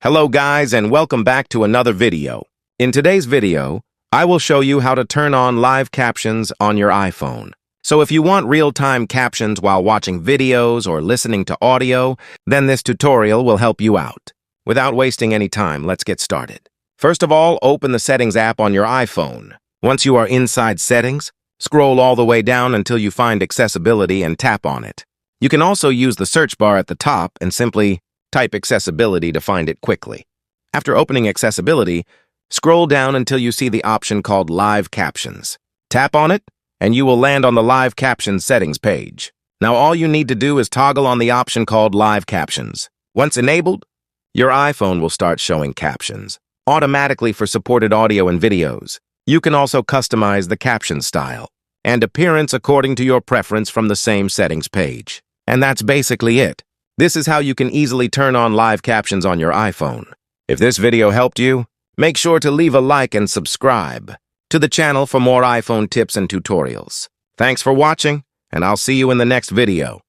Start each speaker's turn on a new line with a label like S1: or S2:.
S1: Hello guys and welcome back to another video. In today's video, I will show you how to turn on live captions on your iPhone. So if you want real-time captions while watching videos or listening to audio, then this tutorial will help you out. Without wasting any time, let's get started. First of all, open the Settings app on your iPhone. Once you are inside Settings, scroll all the way down until you find Accessibility and tap on it. You can also use the search bar at the top and simply type Accessibility to find it quickly. After opening Accessibility, scroll down until you see the option called Live Captions. Tap on it, and you will land on the Live Captions settings page. Now all you need to do is toggle on the option called Live Captions. Once enabled, your iPhone will start showing captions automatically for supported audio and videos. You can also customize the caption style and appearance according to your preference from the same settings page. And that's basically it. This is how you can easily turn on live captions on your iPhone. If this video helped you, make sure to leave a like and subscribe to the channel for more iPhone tips and tutorials. Thanks for watching, and I'll see you in the next video.